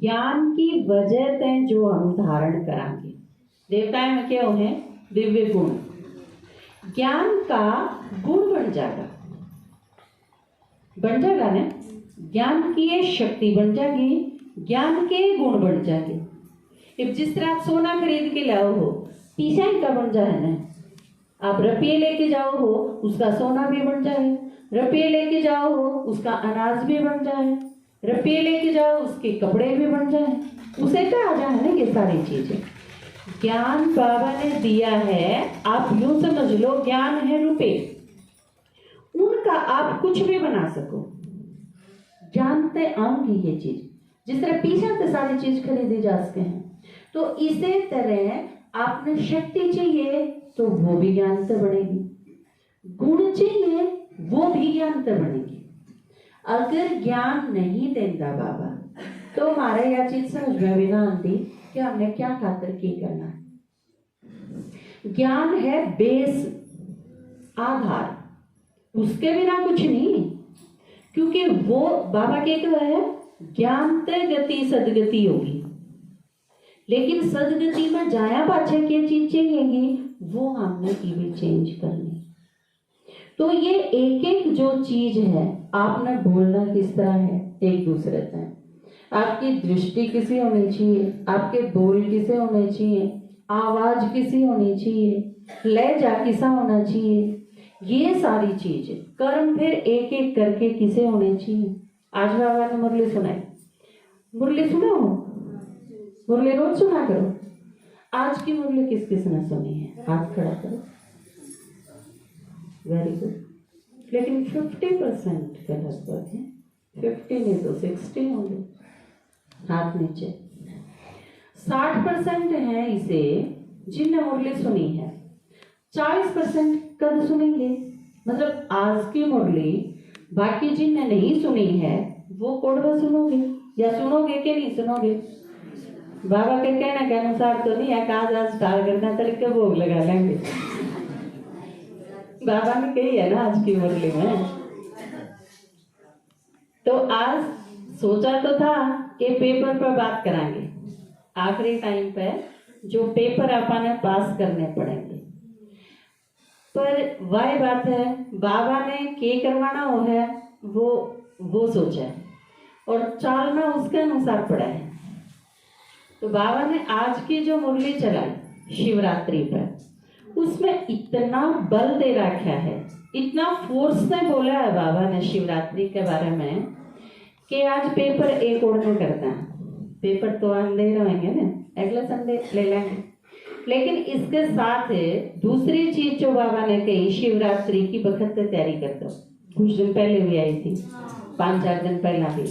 ज्ञान की वजह से जो हम धारण करांगे, देवताएं में क्या है? दिव्य गुण। ज्ञान का गुण बन जाएगा ना, ज्ञान की ये शक्ति बन जाएगी, ज्ञान के गुण बन जाएंगे। अब जिस तरह आप सोना खरीद के लाओ हो, पीछा ही का बन जाए ना, आप रुपये लेके जाओ हो, उसका सोना भी बन जाए, रुपये लेके जाओ हो, उसका अनाज भी बन जाए, रुपये लेके जाओ उसके कपड़े भी बन जाए, उसे क्या आ जाए ना ये सारी चीजें। ज्ञान बाबा ने दिया है, आप यूं समझ लो ज्ञान है रुपये, उनका आप कुछ भी बना सको, जानते आऊंगी ये चीज। जिस तरह पीछा से सारी चीज खरीदी जा सकते हैं, तो इसी तरह आपने शक्ति चाहिए तो वो भी ज्ञान से बढ़ेगी, गुण चाहिए वो भी ज्ञान से बढ़ेगी। अगर ज्ञान नहीं देता बाबा तो हमारे यह चीज समझ में भी ना आती कि हमने क्या खातिर की करना है। ज्ञान है बेस, आधार, उसके बिना कुछ नहीं, क्योंकि वो बाबा के क्या है, ज्ञान ते गति सदगति होगी, लेकिन सदगति में जाया पाछे की चीज चाहिएगी, वो हमने की भी चेंज करनी। तो ये एक एक जो चीज है, आपने बोलना किस तरह है एक दूसरे से, आपकी दृष्टि किसी होनी चाहिए, आपके बोल किसे होने चाहिए, आवाज किसी होनी चाहिए, लहजा किसा होना चाहिए, ये सारी चीज। कर्म फिर एक एक करके किसे होने चाहिए। आज बाबा ने मुरली सुनाई, मुरली सुना हो, मुरली रोज सुना करो। आज की मुरली किस किस ने सुनी है, हाथ खड़ा करो। Very good. लेकिन 50% के लगभग है, 50 नहीं तो 60 होंगे, हाथ नीचे। 60% है इसे जिनने मुरली सुनी है, 40% कब सुनेंगे, मतलब आज की मुरली। बाकी जिनने नहीं सुनी है वो कोडवा सुनोगे या सुनोगे कि नहीं सुनोगे। बाबा के कहने के अनुसार तो नहीं है, आज स्टार करना तरीके भोग लगा लेंगे, बाबा ने कही है ना आज की मुरली में। तो आज सोचा तो था कि पेपर पर बात कराएंगे, आखिरी टाइम पे जो पेपर अपन पास करने पड़ेंगे, पर वह बात है बाबा ने के करवाना हो है वो सोचा है और चालना उसके अनुसार पड़ा है। तो बाबा ने आज की जो मुरली चलाई शिवरात्रि पर, उसमें इतना बल दे रखा है, इतना फोर्स से बोला है बाबा ने शिवरात्रि के बारे में कि आज पेपर एक और में करता है। पेपर तो हम दे रहेंगे ना, अगले संडे ले लेंगे, लेकिन इसके साथ दूसरी चीज जो बाबा ने कही, शिवरात्रि की बखत से तैयारी कर दो। कुछ दिन पहले भी आई थी, 5-4 दिन पहला भी,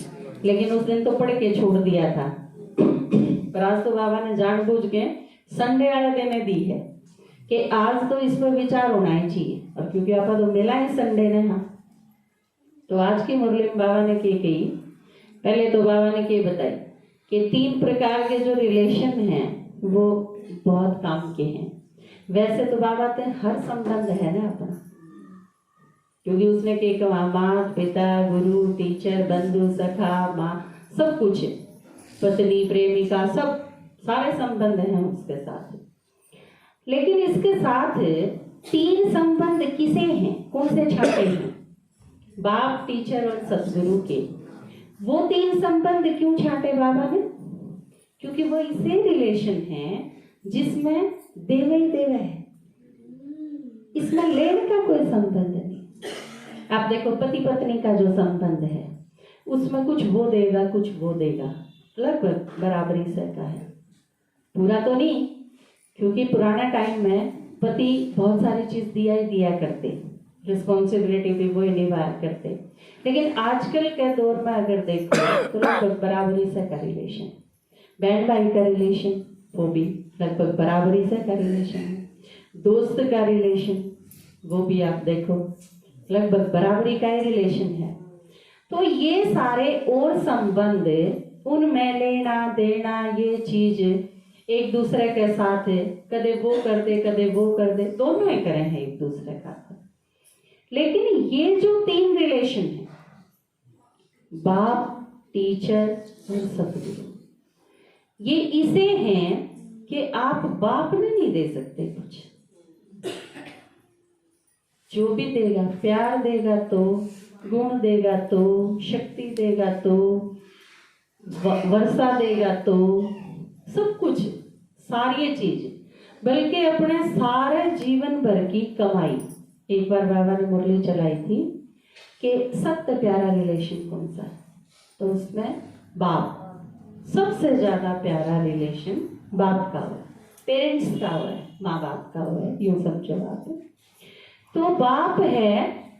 लेकिन उस दिन तो पढ़ के छोड़ दिया था, पर आज तो बाबा ने जानबूझ के संडे वाले दिन दी है कि आज तो इस पर विचार होना ही चाहिए, और क्योंकि आपा तो मिला है संडे ने। हाँ, तो आज की मुरली में बाबा ने क्या कही, पहले तो बाबा ने क्या बताई कि 3 प्रकार के जो रिलेशन हैं वो बहुत काम के हैं। वैसे तो बाबा तो हर संबंध है ना अपना, क्योंकि उसने क्या कहा, माँ पिता गुरु टीचर बंधु सखा माँ सब कुछ, पत्नी प्रेमिका, सब सारे संबंध हैं उसके साथ। लेकिन इसके साथ 3 संबंध किसे हैं, कौन से छाटे हैं, बाप टीचर और सतगुरु के। वो 3 संबंध क्यों छाटे बाबा ने, क्योंकि वो इसे रिलेशन है जिसमें देव ही देव है, इसमें लेन का कोई संबंध नहीं। आप देखो पति पत्नी का जो संबंध है उसमें कुछ वो देगा कुछ वो देगा, लगभग बराबरी से का है, पूरा तो नहीं, क्योंकि पुराना टाइम में पति बहुत सारी चीज दिया ही दिया करते, रिस्पॉन्सिबिलिटी भी वो निभाया करते। लेकिन आजकल के दौर में अगर देखो तो लगभग बराबरी से का रिलेशन, बहन भाई का रिलेशन वो भी लगभग बराबरी से का रिलेशन है, दोस्त का रिलेशन वो भी आप देखो लगभग बराबरी का ही रिलेशन है। तो ये सारे और संबंध, उनमें लेना देना, ये चीज एक दूसरे के साथ कदे वो कर दे कदे वो कर दे, दोनों ही करें हैं एक दूसरे का। लेकिन ये जो 3 रिलेशन है, बाप टीचर और सतगुरु, ये इसे हैं कि आप बाप ने नहीं दे सकते कुछ, जो भी देगा प्यार देगा तो, गुण देगा तो, शक्ति देगा तो, वर्षा देगा तो, सब कुछ, सारी चीज, बल्कि अपने सारे जीवन भर की कमाई। एक बार बाबा ने मुरली चलाई थी कि सबसे प्यारा रिलेशन कौन सा है, तो उसमें बाप, सबसे ज्यादा प्यारा रिलेशन बाप का हुआ, पेरेंट्स का हुआ है, माँ बाप का हुआ है, यूं समझो आप। तो बाप है,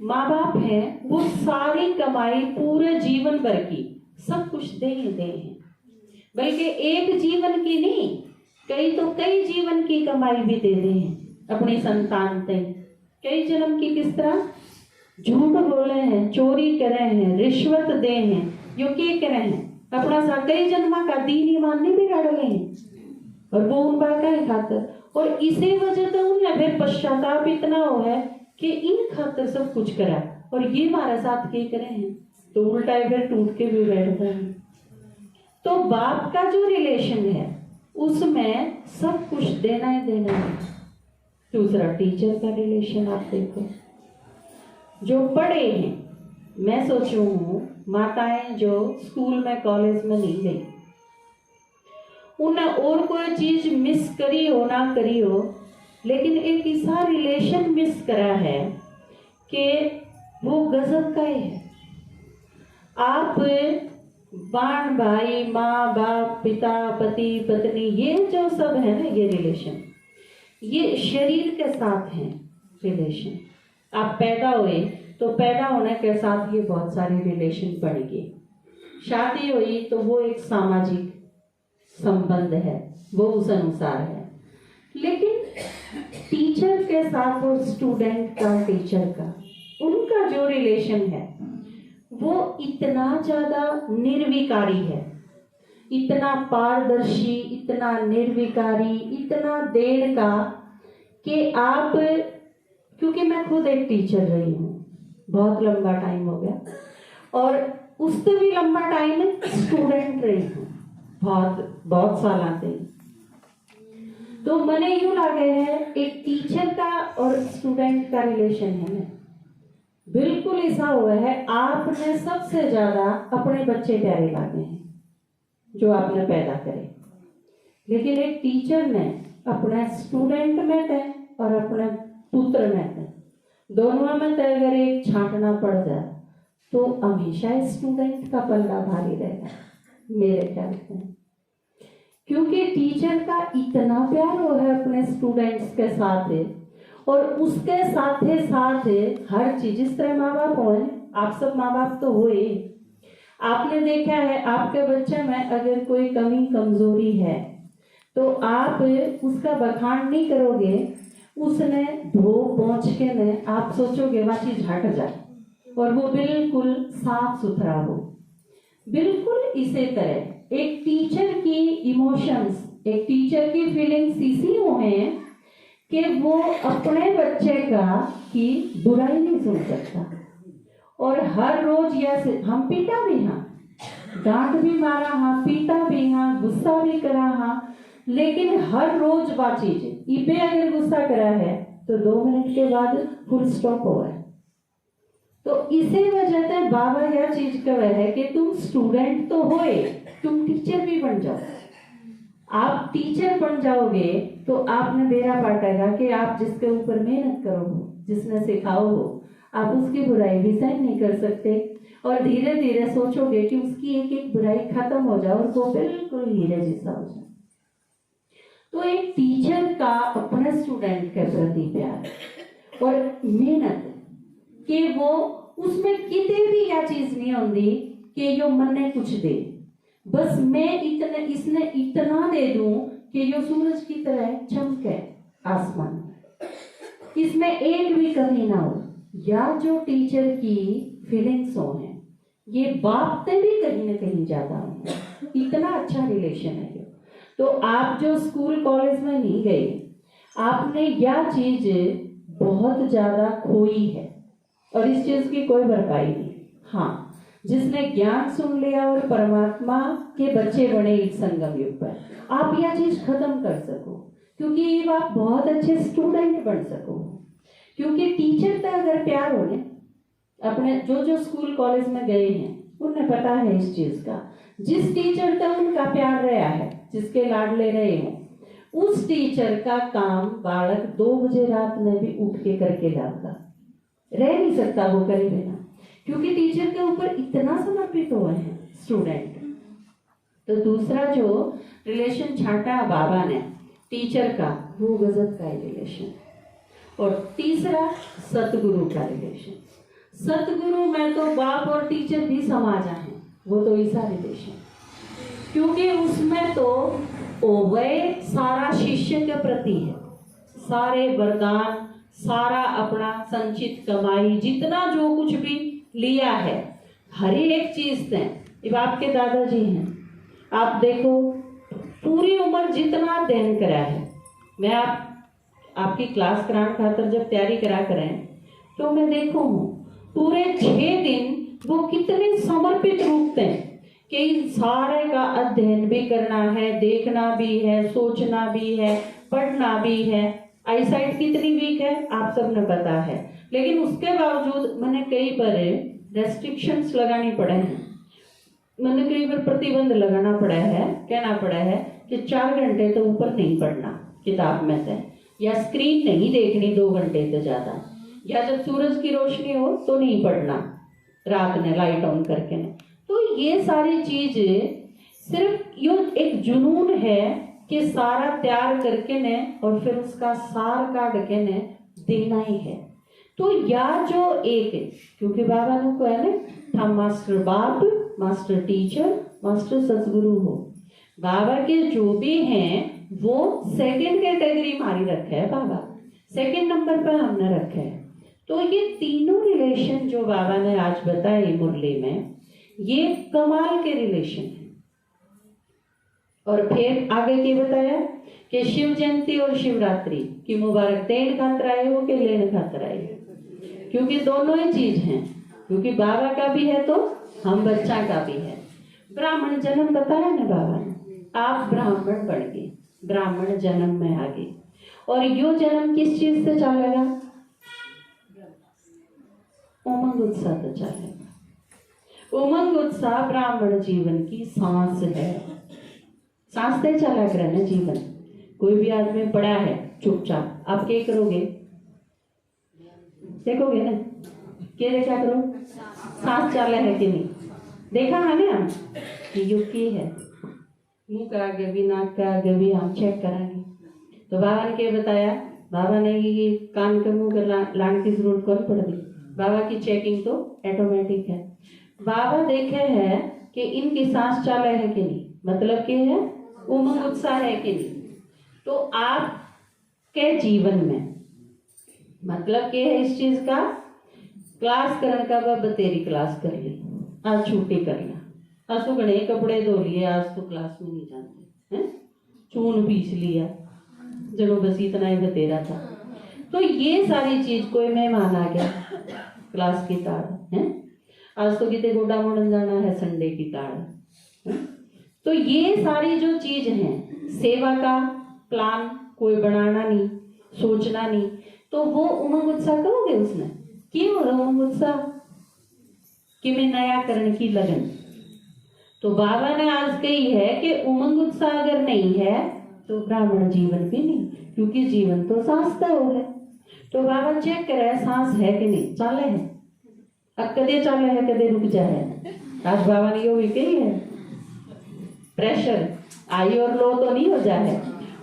माँ बाप है, वो सारी कमाई पूरे जीवन भर की सब कुछ दे हैं, बल्कि एक जीवन की नहीं, कई तो कई जीवन की कमाई भी दे हैं अपनी संतान से। कई जन्म की, किस तरह झूठ बोले हैं, चोरी करे हैं, रिश्वत दे हैं, यो के करे हैं, अपना सा कई जन्मा का दीन ईमान नहीं बिगाड़ रहे हैं, और वो उन बाका ही खातर। और इसी वजह से उन्हें फिर पश्चाताप इतना हो है कि इन खातर सब कुछ करा, और ये हमारे साथ के करे हैं, तो उल्टा फिर टूट के भी बैठते हैं। तो बाप का जो रिलेशन है उसमें सब कुछ देना ही देना है। दूसरा टीचर का रिलेशन आप देखो, जो पढ़े हैं, मैं सोचू हूँ माताएं जो स्कूल में कॉलेज में नहीं गई, उन्हें और कोई चीज मिस करी हो ना करी हो, लेकिन एक ऐसा रिलेशन मिस करा है कि वो गजब का ही है। आप बाण भाई, माँ बाप, पिता, पति, पत्नी, ये जो सब है ना, ये रिलेशन, ये शरीर के साथ है रिलेशन। आप पैदा हुए तो पैदा होने के साथ ये बहुत सारे रिलेशन पड़ गए। शादी हुई तो वो एक सामाजिक संबंध है, वो उस अनुसार है। लेकिन टीचर के साथ और स्टूडेंट का, टीचर का, उनका जो रिलेशन है वो इतना ज्यादा निर्विकारी है, इतना पारदर्शी, इतना निर्विकारी, इतना देर का कि आप, क्योंकि मैं खुद एक टीचर रही हूँ, बहुत लंबा टाइम हो गया, और उससे भी लंबा टाइम स्टूडेंट रही हूँ, बहुत साल आते हैं। तो मैंने यूं लगे है एक टीचर का और स्टूडेंट का रिलेशन है, बिल्कुल ऐसा हुआ है। आपने सबसे ज्यादा अपने बच्चे प्यारे लागे हैं जो आपने पैदा करे, लेकिन एक टीचर ने अपने स्टूडेंट में थे और अपने पुत्र में थे, दोनों में थे। अगर एक छांटना पड़ जाए तो हमेशा स्टूडेंट का पल्ला भारी रहेगा मेरे ख्याल से, क्योंकि टीचर का इतना प्यार हो है अपने स्टूडेंट्स के साथ है, और उसके साथ साथ हर चीज, जिस तरह माँ बाप हो, आप सब माँ बाप तो हुए, आपने देखा है आपके बच्चे में अगर कोई कमी कमजोरी है तो आप उसका बखान नहीं करोगे, उसने धो पहुंच के ने आप सोचोगे वह चीज हट जाए और वो बिल्कुल साफ सुथरा हो। बिल्कुल इसी तरह एक टीचर की इमोशंस, एक टीचर की फीलिंग्स इसी हो हैं कि वो अपने बच्चे का की बुराई नहीं सुन सकता, और हर रोज यह हम पीटा भी हाँ, डांट भी मारा हाँ, पीटा भी हाँ, गुस्सा भी करा हाँ, लेकिन हर रोज बात चीज इबे अगर गुस्सा करा है तो 2 मिनट के बाद फुल स्टॉप हो है। तो इसी वजह से बाबा यह चीज कह रहे हैं कि तुम स्टूडेंट तो होए, तुम टीचर भी बन जाओ। आप टीचर बन जाओगे तो आपने बेरा पाटेगा कि आप जिसके ऊपर मेहनत करो हो, जिसने सिखाओ हो, आप उसकी बुराई भी सहन नहीं कर सकते, और धीरे धीरे सोचोगे कि उसकी एक एक बुराई खत्म हो जाए और वो बिल्कुल हीरे जैसा हो जाए। तो एक टीचर का अपने स्टूडेंट के प्रति प्यार और मेहनत कि वो उसमें कितने भी यह चीज नहीं होती कि यो मन ने कुछ दे, बस मैं इतने इसने इतना दे दूं कि यो सूरज की तरह चमके आसमान, इसमें एक भी कमी ना हो। या जो टीचर की फीलिंग्स हो हैं, ये बाप से भी कहीं ना कहीं ज्यादा हो, इतना अच्छा रिलेशन है। तो आप जो स्कूल कॉलेज में नहीं गए, आपने यह चीज बहुत ज्यादा खोई है, और इस चीज की कोई भरपाई नहीं। हाँ, जिसने ज्ञान सुन लिया और परमात्मा के बच्चे बने एक संगम युग पर, आप यह चीज खत्म कर सको, क्योंकि आप बहुत अच्छे स्टूडेंट बन सको। क्योंकि टीचर का अगर प्यार हो ने, अपने जो स्कूल कॉलेज में गए हैं उन्हें पता है इस चीज का, जिस टीचर का उनका प्यार रहा है, जिसके लाडले रहे हैं, उस टीचर का काम बालक 2 बजे रात में भी उठ के करके लाता, रह नहीं सकता वो करे बिना, क्योंकि टीचर के ऊपर इतना समर्पित हुए हैं स्टूडेंट। तो दूसरा जो रिलेशन छांटा बाबा ने टीचर का, वो गजब का रिलेशन। और तीसरा सतगुरु का रिलेशन। सतगुरु में तो बाप और टीचर भी समाजा है, वो तो ऐसा रिलेशन, क्योंकि उसमें तो वह सारा शिष्य के प्रति है, सारे वरदान, सारा अपना संचित कमाई, जितना जो कुछ भी लिया है, हर एक चीज दें। अब आपके दादाजी हैं, आप देखो पूरी उम्र जितना अध्ययन करा है, मैं आपकी क्लास कराने खातर जब तैयारी करा करें तो मैं देखो हूँ पूरे 6 दिन वो कितने समर्पित रूप से कि सारे का अध्ययन भी करना है, देखना भी है, सोचना भी है, पढ़ना भी है। आईसाइट कितनी वीक है आप सबने पता है, लेकिन उसके बावजूद मैंने कई बार रेस्ट्रिक्शंस लगानी पड़े हैं, मैंने कई बार प्रतिबंध लगाना पड़ा है, कहना पड़ा है कि 4 घंटे तो ऊपर नहीं पढ़ना किताब में से, या स्क्रीन नहीं देखनी 2 घंटे से ज्यादा, या जब सूरज की रोशनी हो तो नहीं पढ़ना रात में लाइट ऑन करके ने। तो ये सारी चीज सिर्फ यो एक जुनून है कि सारा तैयार करके ने और फिर उसका सार काट के ने देना ही है। तो या जो एक, क्योंकि बाबा ने कहा ना था मास्टर बाप, मास्टर टीचर, मास्टर सतगुरु हो। बाबा के जो भी हैं वो सेकंड कैटेगरी मारी रखा है, बाबा सेकंड नंबर पर हमने रखा है। तो ये तीनों रिलेशन जो बाबा ने आज बताए मुरली में, ये कमाल के रिलेशन है। और फिर आगे की बताया कि शिव जयंती और शिवरात्रि की मुबारक देन खातर आए हो कि लेने खातर आए हो, क्योंकि दोनों ही चीज हैं, क्योंकि बाबा का भी है तो हम बच्चा का भी है। ब्राह्मण जन्म बताया ना बाबा ने, आप ब्राह्मण बन गए, ब्राह्मण जन्म में आ गए। और यो जन्म किस चीज से चलेगा? उमंग उत्साह से चलेगा। उमंग उत्साह ब्राह्मण जीवन की सांस है, सांस से चला करना जीवन। कोई भी आदमी पड़ा है चुपचाप, आप क्या करोगे? देखोगे ना, क्या देखा करो, सांस चला है कि नहीं, देखा है ना हम कि युक्ति है, मुंह का आगे भी नाक का आगे भी हम चेक कराएंगे। तो बाबा ने क्या बताया? बाबा ने ये कान के मुंह के लाने की जरूरत कौन पड़ दी? बाबा की चेकिंग तो ऑटोमेटिक है। बाबा देखे है कि इनकी सांस चाले है कि नहीं, मतलब क्या है, उमंग उत्साह है कि नहीं। तो आप के जीवन में मतलब क्या है इस चीज का? क्लास करने का बाबा तेरी क्लास कर ली, आज छुट्टी करना, आज तो गणे कपड़े धो लिए, आज तो क्लास में नहीं जाते हैं, चून पीस लिया, जनो बस इतना ही बतेरा था। तो ये सारी चीज, कोई मेहमान आ गया, क्लास की ताड़ है, आज तो कितने गोडा मोड़न जाना है, संडे की ताड़ है? तो ये सारी जो चीज है, सेवा का प्लान कोई बनाना नहीं, सोचना नहीं, तो वो उमंग उत्साह करोगे उसमें? क्यों हो रहा उमंग उत्साह कि मैं नया करने की लगन। तो बाबा ने आज कही है कि उमंग उत्साह अगर नहीं है तो ब्राह्मण जीवन भी नहीं, क्योंकि जीवन तो सांस का हो है। तो बाबा चेक करे सांस है कि नहीं, चाले है, अब कदे चाले है कदे रुक जाए। आज बाबा ने यो भी कही है, प्रेशर आई और लो तो नहीं हो जाए,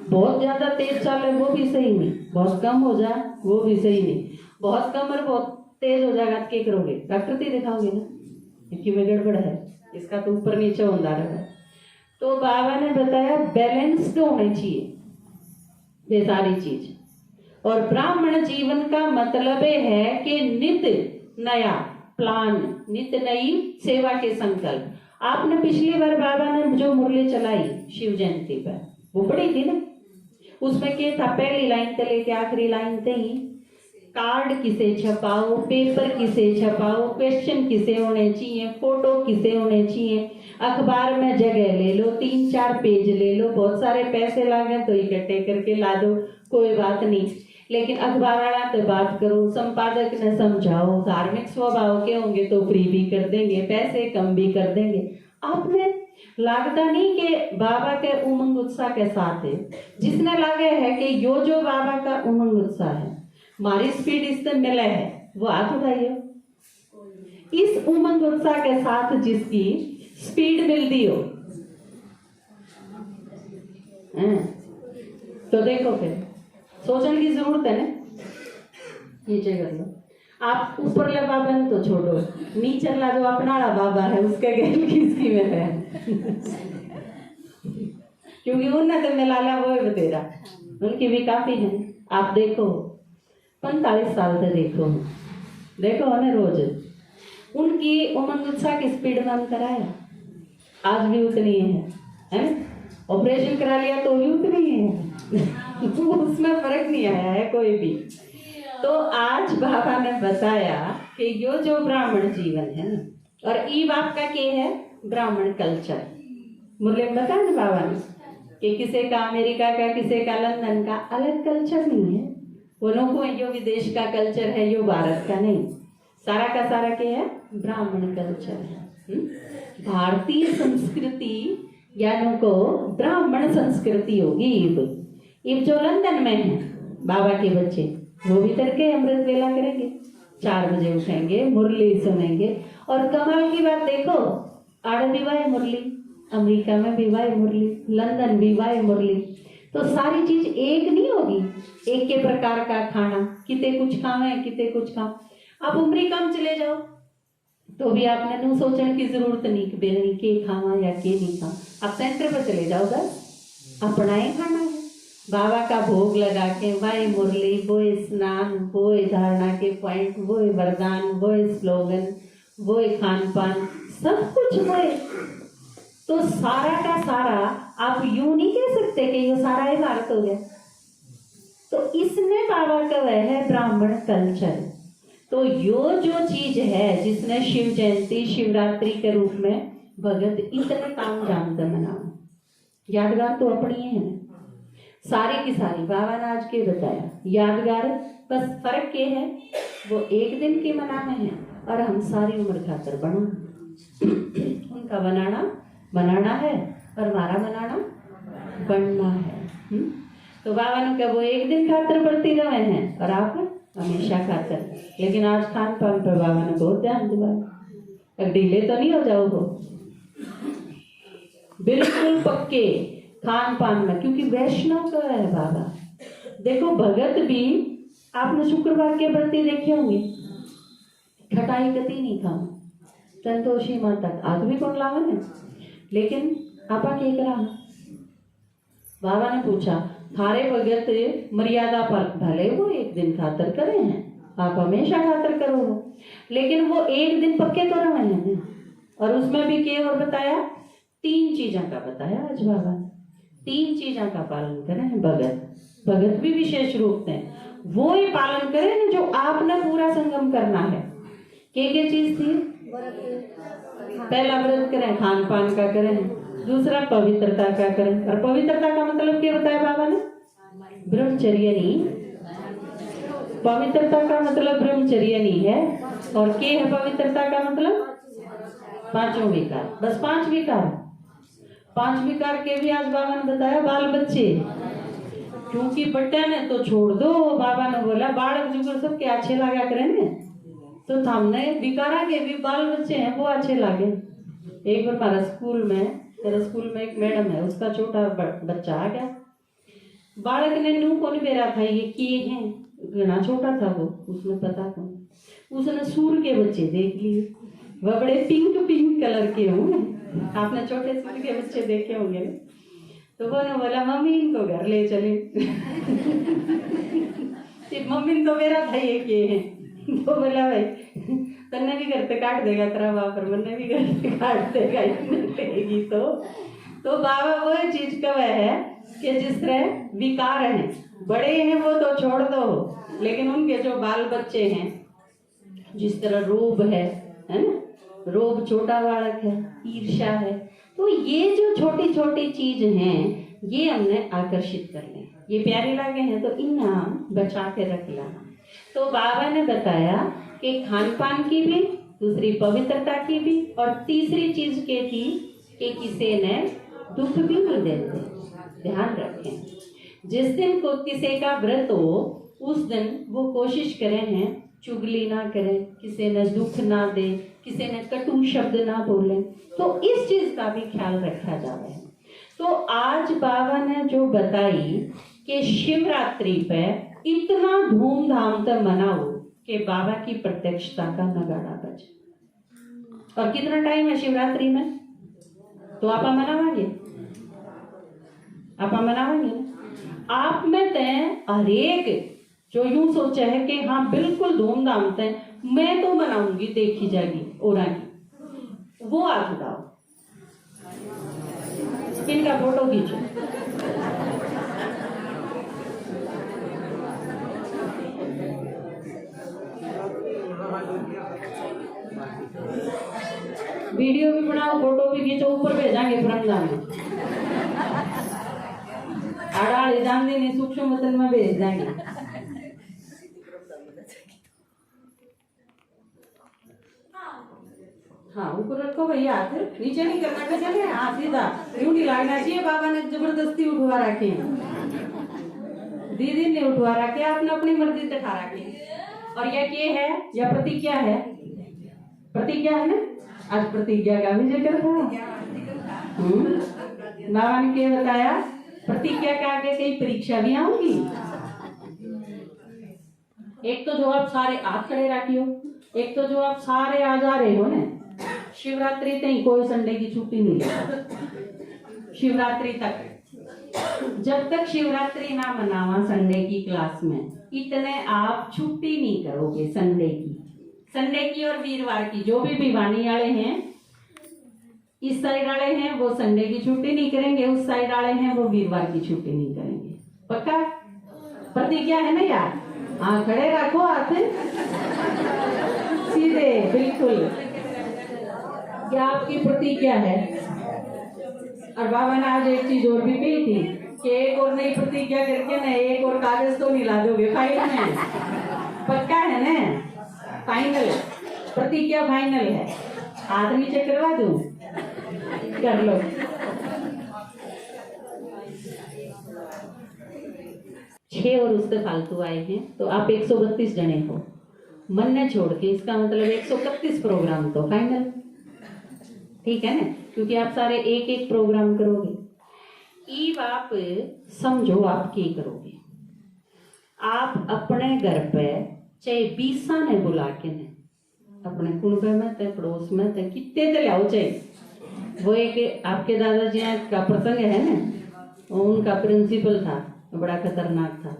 बहुत ज्यादा तेज चाले वो भी सही नहीं, बहुत कम हो जाए वो भी सही नहीं, बहुत कम और बहुत तेज हो जाएगा तो क्या करोगे? डॉक्टर से दिखाओगे ना, क्योंकि में गड़बड़ है, इसका तो ऊपर नीचे होता रहेगा। तो बाबा ने बताया बैलेंस्ड होने चाहिए ये सारी चीज। और ब्राह्मण जीवन का मतलब है कि नित्य नया प्लान, नित्य नई सेवा के संकल्प। आपने पिछली बार बाबा ने जो मुरली चलाई शिव जयंती पर, वो पढ़ी थी ना, उसमें क्या था? पहली लाइन से लेके आखिरी लाइन से ही कार्ड किसे छपाओ, पेपर किसे छपाओ, क्वेश्चन किसे होने चाहिए, फोटो किसे होने चाहिए, अखबार में जगह ले लो, 3-4 पेज ले लो, बहुत सारे पैसे लागे तो इकट्ठे करके ला दो, कोई बात नहीं। लेकिन अखबार वाला तो बात करो, संपादक ने समझाओ, धार्मिक स्वभाव के होंगे तो फ्री भी कर देंगे, पैसे कम भी कर देंगे। आपने लागता नहीं कि बाबा के उमंग उत्साह के साथ है, जिसने लगे है कि यो जो बाबा का उमंग उत्साह है, हमारी स्पीड इससे मिले है, वो हाथ उठाइए। इस उमंग उत्साह के साथ जिसकी स्पीड मिलती हो, तो देखो फिर सोचने की जरूरत है ना। नीचे कर लो, आप ऊपर ले बाबा ने तो छोड़ो, नीचे ला जो अपना बाबा है उसके गैल किसकी में है क्योंकि उनने तो मिला लिया वो ही बतेरा, उनकी भी काफी है। आप देखो 45 साल से देखो ना रोज उनकी उमंग उत्साह की स्पीड में अंतर आया, आज भी उतनी है? ऑपरेशन करा लिया तो भी उतनी है उसमें फर्क नहीं आया है कोई भी। तो आज बाबा ने बताया कि यो जो ब्राह्मण जीवन है ना, और ई बाप का क्या है, ब्राह्मण कल्चर। मुरली में बताया ना बाबा ने कि किसी का अमेरिका का, किसी का लंदन का अलग कल्चर नहीं है, दोनों को यो विदेश का कल्चर है, यो भारत का नहीं, सारा का सारा क्या है, ब्राह्मण कल्चर है। भारतीय संस्कृति यानी को ब्राह्मण संस्कृति होगी। इब जो लंदन में है बाबा के बच्चे, वो भी तड़के अमृत वेला करेंगे, 4 बजे उठेंगे, मुरली सुनेंगे। और कमाल की बात देखो, आड़ भी वाय मुरली, अमेरिका में भी वाय मुरली, लंदन भी वाय मुरली। तो सारी चीज एक नहीं होगी, एक के प्रकार का खाना, किते कुछ खावे किते कुछ खाओ। आप अमेरिका में चले जाओ तो भी आपने नू सोचने की जरूरत नहीं कि बेलनी के खावा या के नहीं खावा, आप सेंटर पर चले जाओ, बस अपना ही खाना है। बाबा का भोग लगा के वाई मुरली, वो स्नान, वो धारणा के पॉइंट, वो वरदान, वो स्लोगन, वो खान पान, सब कुछ वो। तो सारा का सारा आप यूं नहीं कह सकते कि ये सारा ही भारत हो गया। तो इसने बाबा का वह है ब्राह्मण कल्चर। तो यो जो चीज है जिसने शिव जयंती, शिवरात्रि के रूप में भगत इतने काम जानते मनाओ, यादगार तो अपनी है ना सारी की सारी। बाबा ने आज के बताया यादगार, बस फर्क ये है वो एक दिन की मनाने हैं और हम सारी उम्र खातर बना उनका बनाना है और हमारा बनाना बनना है। तो बाबा ने कहा वो एक दिन खातर बढ़ती रहे हैं और आप हमेशा खातर। लेकिन आज खान पान पर बाबा ने बहुत ध्यान दिया, ढीले तो नहीं हो जाओगे, बिल्कुल पक्के खान पान में, क्योंकि वैष्णव का है बाबा। देखो भगत भी आपने शुक्रवार के व्रती देखे होंगे, खटाई कती नहीं खाओ, संतोषी माता आज भी कौन लावा ने, लेकिन आपा के करा। बाबा ने पूछा थारे भगत मर्यादा पर भले वो एक दिन खातर करे हैं, आप हमेशा खातर करो, लेकिन वो एक दिन पक्के तो रहे हैं। और उसमें भी क्या और बताया, 3 चीजों का बताया आज बाबा ने, 3 चीजों का पालन करें भगत भी विशेष रूप से वो ही पालन करें ना जो आपने पूरा संगम करना है। क्या चीज थी, पहला व्रत करें, खान पान का करें, दूसरा पवित्रता का करें। और पवित्रता का मतलब क्या बताया बाबा ने, ब्रह्मचर्य नहीं, पवित्रता का मतलब ब्रह्मचर्य नहीं है। और क्या है पवित्रता का मतलब, 5 विकार, बस 5 विकार। 5 विकार के भी आज बाबा ने बताया, बाल बच्चे, क्योंकि बट्टा ने तो छोड़ दो, बाबा ने बोला बालक जुगर सब के अच्छे लगा करें ने, तो हमने विकारा के भी बाल बच्चे हैं वो अच्छे लगे। एक बार हमारा स्कूल में एक मैडम है, उसका छोटा बच्चा आ गया, बालक ने नू कौन बेरा था ये किए हैं, घना छोटा था वो, उसने पता कौन, उसने सूर के बच्चे देख लिए, वह बड़े पिंक कलर के होंगे, आपने छोटे सूर के बच्चे देखे होंगे। तो वो ने बोला मम्मी इनको घर ले चले मम्मी तो मेरा था ये किए हैं। तो बोला भाई तन्ने भी घर पे काट देगा तेरा बाप, और मन्ने भी घर पे काट देगा लेगी। तो बाबा वो चीज का वह है कि जिस तरह विकार है, बड़े हैं वो तो छोड़ दो, लेकिन उनके जो बाल बच्चे हैं, जिस तरह रोब है ना, रोब छोटा बालक है, ईर्ष्या है, तो ये जो छोटी छोटी चीज हैं ये हमने आकर्षित कर लें, ये प्यारे लागे हैं तो इन्हें हम बचा के रख लेना। तो बाबा ने बताया कि खान पान की भी, दूसरी पवित्रता की भी, और तीसरी चीज के थी कि किसी ने दुख भी नहीं देते। ध्यान रखें, जिस दिन को किसी का व्रत हो उस दिन वो कोशिश करें हैं चुगली ना करें, किसी ने दुख ना दे, किसी ने कटु शब्द ना बोले, तो इस चीज का भी ख्याल रखा जाए। तो आज बाबा ने जो बताई कि शिवरात्रि पे इतना धूमधाम से मनाओ कि बाबा की प्रत्यक्षता का नगाड़ा बजे। और कितना टाइम है शिवरात्रि में? तो आप मनावांगे, आप मनावांगे ना? आप में तय हरेक जो यूं सोचा है कि हाँ बिल्कुल धूमधाम से मैं तो मनाऊंगी, देखी जाएगी और की, वो हाथ उठाओ, इनका फोटो खींचो। वीडियो भी बनाओ, फोटो भी खींचो, ऊपर भेजांगे परमधाम में, आड़ाड़ी दामदी ने सूक्ष्म वतन में भेज देंगे। हाँ ऊपर रखो भैया, हाथ नीचे नहीं करना का, चले हाथ सीधा, यूं नहीं लागना चाहिए। बाबा ने जबरदस्ती उठवा रखे, दीदी ने उठवा रखे, आपने अपनी मर्जी से खा रखे। और ये है, यह प्रतिज्ञा है, प्रतिज्ञा है ना, आज प्रतिज्ञा का भी जिक्र था। बाबा ने क्या बताया, प्रतिज्ञा के आगे कई परीक्षा भी आऊंगी। एक तो जो आप सारे हाथ खड़े रखियो, एक तो जो आप सारे आ जा रहे हो ना, शिवरात्रि तक कोई संडे की छुट्टी नहीं है। शिवरात्रि तक, जब तक शिवरात्रि ना मनावा संडे की क्लास में, इतने आप छुट्टी नहीं करोगे संडे की और वीरवार की। जो भी भिवानी वाले हैं, इस साइड वाले हैं, वो संडे की छुट्टी नहीं करेंगे, उस साइड वाले हैं वो वीरवार की छुट्टी नहीं करेंगे। पक्का प्रतिज्ञा है ना यार? हाँ खड़े रखो हाथ सीधे, बिल्कुल, क्या आपकी प्रतिज्ञा है। और बाबा ने आज एक चीज और भी कही थी कि एक और नई प्रतिज्ञा करके ना एक और कागज तो नहीं ला दोगे फाइल में। पक्का है ना? फाइनल प्रतिज्ञा, फाइनल है। हाथ नीचे करवा दूं, कर लो। छह और उससे फालतू आए हैं, तो आप 132 जने हो मन ने छोड़ के, इसका मतलब 131 प्रोग्राम तो फाइनल, ठीक है ना? क्योंकि आप सारे एक एक प्रोग्राम करोगे। ईब आप समझो आप क्या करोगे। आप अपने घर पे चाहे 20 ने बुला के ने, अपने कुनबे में ते पड़ोस में ते कितने ते लाओ, चाहे वो एक आपके दादाजी का प्रसंग है ना, उनका प्रिंसिपल था, बड़ा खतरनाक था।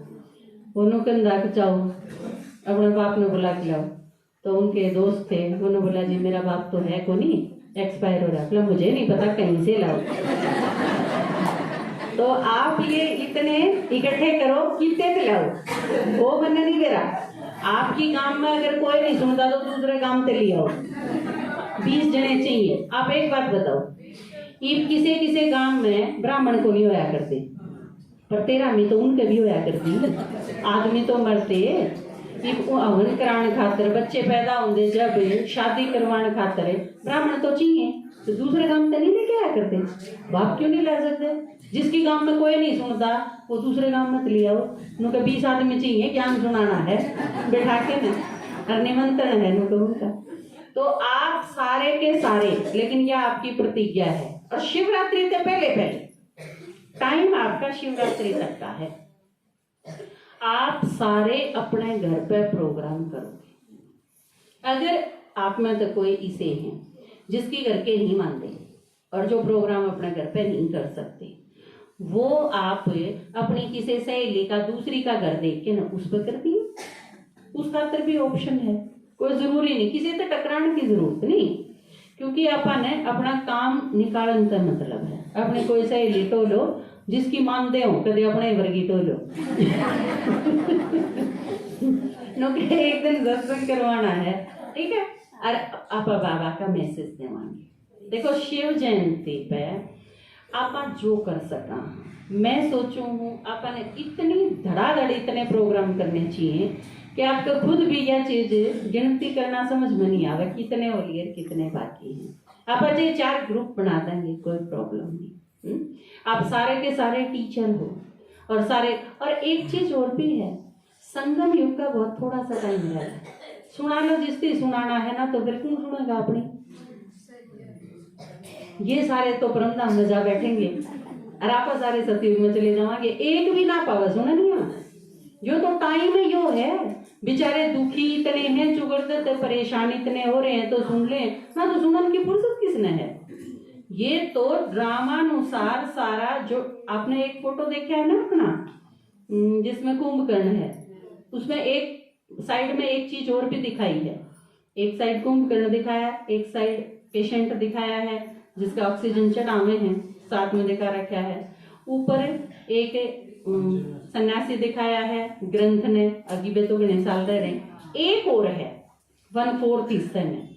उन्होंने कंधा जाओ अपने बाप ने बुला के लाओ, तो उनके दोस्त थे, उन्होंने बोला जी मेरा बाप तो है को नहीं, एक्सपायर हो रहा है। बोला मुझे नहीं पता, कहीं से लाओ। तो आप ये इतने इकट्ठे करो, कितने से लाओ, वो बनने नहीं दे रहा। आपकी काम में अगर कोई नहीं सुनता तो दूसरे काम से ले आओ, 20 जने चाहिए। आप एक बात बताओ, ये किसी किसी गांव में ब्राह्मण को नहीं होया करते, पर तेरा में तो उनके भी होया करती। आदमी तो मरते हवन कराने खातर, बच्चे पैदा होंगे, जब शादी करवाने खातर ब्राह्मण तो चाहिए, तो दूसरे काम तो नहीं लेके आया करते। बाप क्यों नहीं ला सकते? जिसकी काम में कोई नहीं सुनता वो दूसरे काम में ले आओ। उनका 20 आदमी चाहिए, ज्ञान सुनाना है बैठा के में, और निमंत्रण है उनका। तो आप सारे के सारे, लेकिन यह आपकी प्रतिज्ञा है। और शिवरात्रि से पहले टाइम आपका शिवरात्रि तक का है। आप सारे अपने घर पे प्रोग्राम करोगे। अगर आप में तो कोई इसे हैं जिसकी घर के नहीं मानते और जो प्रोग्राम अपने घर पे नहीं कर सकते, वो आप अपनी किसी सहेली का दूसरी का घर देख के ना उस पर कर दिए, उस खातर भी ऑप्शन है। कोई जरूरी नहीं, किसी से टकराने की जरूरत नहीं, क्योंकि अपन है अपना काम निकालने का मतलब है। अपने कोई सहेली तो लो जिसकी मानते हो, कदे अपने वर्गी तो लो नो के एक दिन सत्संग करवाना है, ठीक है, और आप बाबा का मैसेज देवांगे। देखो शिव जयंती पे आप जो कर सका, मैं सोचू हूँ आपने इतनी धड़ाधड़ इतने प्रोग्राम करने चाहिए कि आपको खुद भी यह चीज गिनती करना समझ में नहीं आवे कितने हो लिए कितने बाकी हैं। आप अजय 4 ग्रुप बना देंगे, कोई प्रॉब्लम नहीं। आप सारे के सारे टीचर हो और सारे, और एक चीज और भी है, संगम युग का बहुत थोड़ा सा टाइम है। सुना लो जिससे सुनाना है ना, तो फिर क्यों सुनेगा अपनी? ये सारे तो परमधाम में जा बैठेंगे और आप सारे सतयुग में चले जाओगे, एक भी ना पावा सुना नहीं है। जो तो टाइम यो है, बेचारे दुखी इतने हैं, चुगड़ते परेशान इतने हो रहे हैं, तो सुन ले ना, तो सुनने की फुर्सत किसने है? ये तो ड्रामानुसार सारा, जो आपने एक फोटो देखा है ना अपना, जिसमें कुंभकर्ण है, उसमें एक साइड में एक चीज और भी दिखाई है। एक साइड कुंभकर्ण दिखाया, एक साइड पेशेंट दिखाया है जिसका ऑक्सीजन चढ़ावे हैं, साथ में दिखा रखा है। ऊपर एक सन्यासी दिखाया है ग्रंथ ने, अगीबे तो गणे साल रह रहे। एक और है 1/4 हिस्से में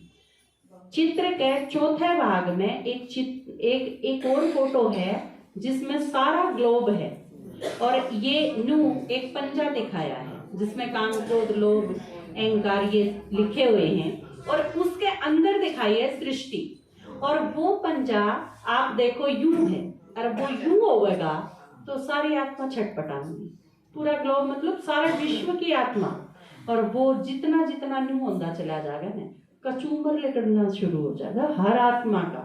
चित्र के चौथे भाग में एक और फोटो है जिसमें सारा ग्लोब है, और ये एक पंजा दिखाया है जिसमें काम क्रोध लोभ अहंकार ये लिखे हुए हैं, और उसके अंदर दिखाई है सृष्टि। और वो पंजा आप देखो यूं है, और वो यूं होगा तो सारी आत्मा छटपटाएंगी, पूरा ग्लोब मतलब सारा विश्व की आत्मा, और वो जितना जितना न्यू होता चला जाएगा ना, कचूमर लेकर शुरू हो जाएगा हर आत्मा का।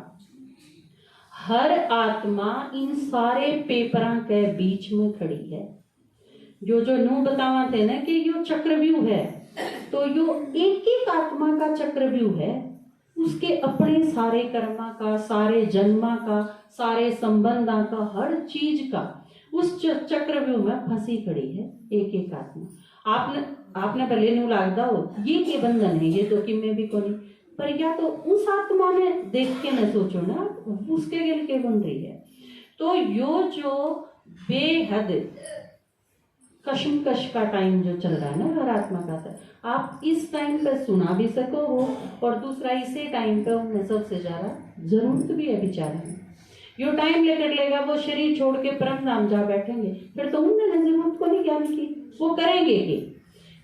हर आत्मा इन सारे पेपरों के बीच में खड़ी है। जो नू बतावा थे ना कि यो चक्रव्यूह है, तो यो एक आत्मा का चक्रव्यूह है, उसके अपने सारे कर्मा का, सारे जन्मा का, सारे संबंधा का, हर चीज का उस चक्रव्यूह में फंसी खड़ी है एक आत्मा। आपने भले नू लागदा हो ये के बंधन है, ये तो कि मैं भी कोनी, पर या तो उस आत्मा ने देख के न सोचो ना, उसके गिल के बन रही है। तो यो जो बेहद कशमकश का टाइम जो चल रहा है ना हर आत्मा का, आप इस टाइम पे सुना भी सको हो, और दूसरा इसी टाइम पे उन्हें सबसे ज्यादा जरूरत भी है बेचारा। यो टाइम लेकर लेगा वो शरीर छोड़ के परम धाम जा बैठेंगे, फिर तो उन्होंने जरूरत को नहीं ज्ञान की, वो करेंगे कि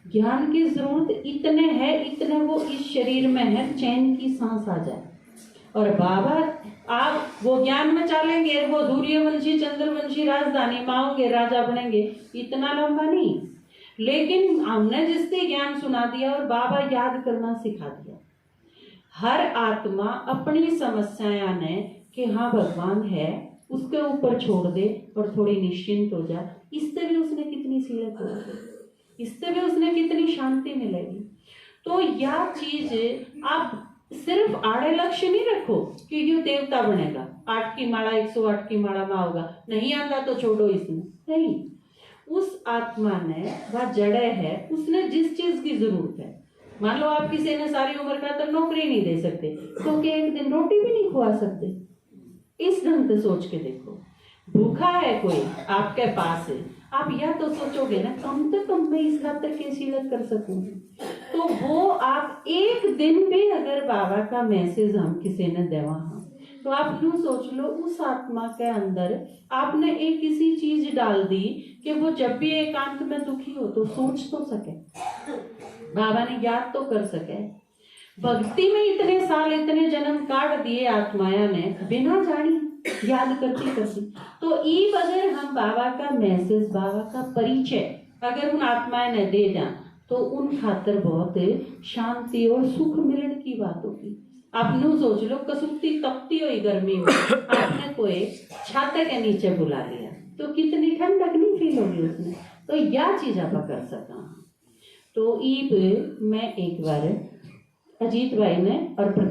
ज्ञान की जरूरत इतने वो इस शरीर में है, चैन की सांस आ जाए। और बाबा आप वो ज्ञान में चलेंगे, वो सूर्यवंशी चंद्रवंशी राजधानी माओगे, राजा बनेंगे, इतना लंबा नहीं, लेकिन हमने जिससे ज्ञान सुना दिया और बाबा याद करना सिखा दिया। हर आत्मा अपनी समस्याएं ने कि हाँ भगवान है, उसके ऊपर छोड़ दे और थोड़ी निश्चिंत हो जा, इससे भी उसने कितनी सीरत होगी, इससे भी उसने कितनी शांति मिलेगी। तो यह चीज आप सिर्फ आड़े लक्ष्य नहीं रखो कि ये देवता बनेगा, 8 की माला 108 की माला में होगा, नहीं आता तो छोड़ो इसमें, नहीं। उस आत्मा ने वह जड़े है, उसने जिस चीज की जरूरत है, मान लो आप किसी ने सारी उम्र का तो नौकरी नहीं दे सकते, तो क्या एक दिन रोटी भी नहीं खुआ सकते? इस ढंग से सोच के देखो, भूखा है कोई आपके पास है, आप यह तो सोचोगे ना कम से कम मैं इस खातर कैसी लग कर सकूं, तो वो आप एक दिन भी अगर बाबा का मैसेज हम किसी ने देवा हम, तो आप यूं सोच लो उस आत्मा के अंदर आपने एक किसी चीज डाल दी कि वो जब भी एकांत में दुखी हो तो सोच तो सके, बाबा ने याद तो कर सके। भक्ति में इतने साल इतने जन्म काट दिए आत्माया ने बिना जानी याद करती करती, तो ईब अगर हम बाबा का मैसेज, बाबा का परिचय अगर उन आत्माएं ने दे दें तो उन खातर बहुत शांति और सुख मिलने की बात होगी। आप नु सोच लो कसुती तपती हुई गर्मी में आपने कोई छाते के नीचे बुला लिया तो कितनी ठंडक नहीं फील होगी उसमें, तो यह चीज आप कर सका। तो ईब मैं एक बार अजीत भाई ने और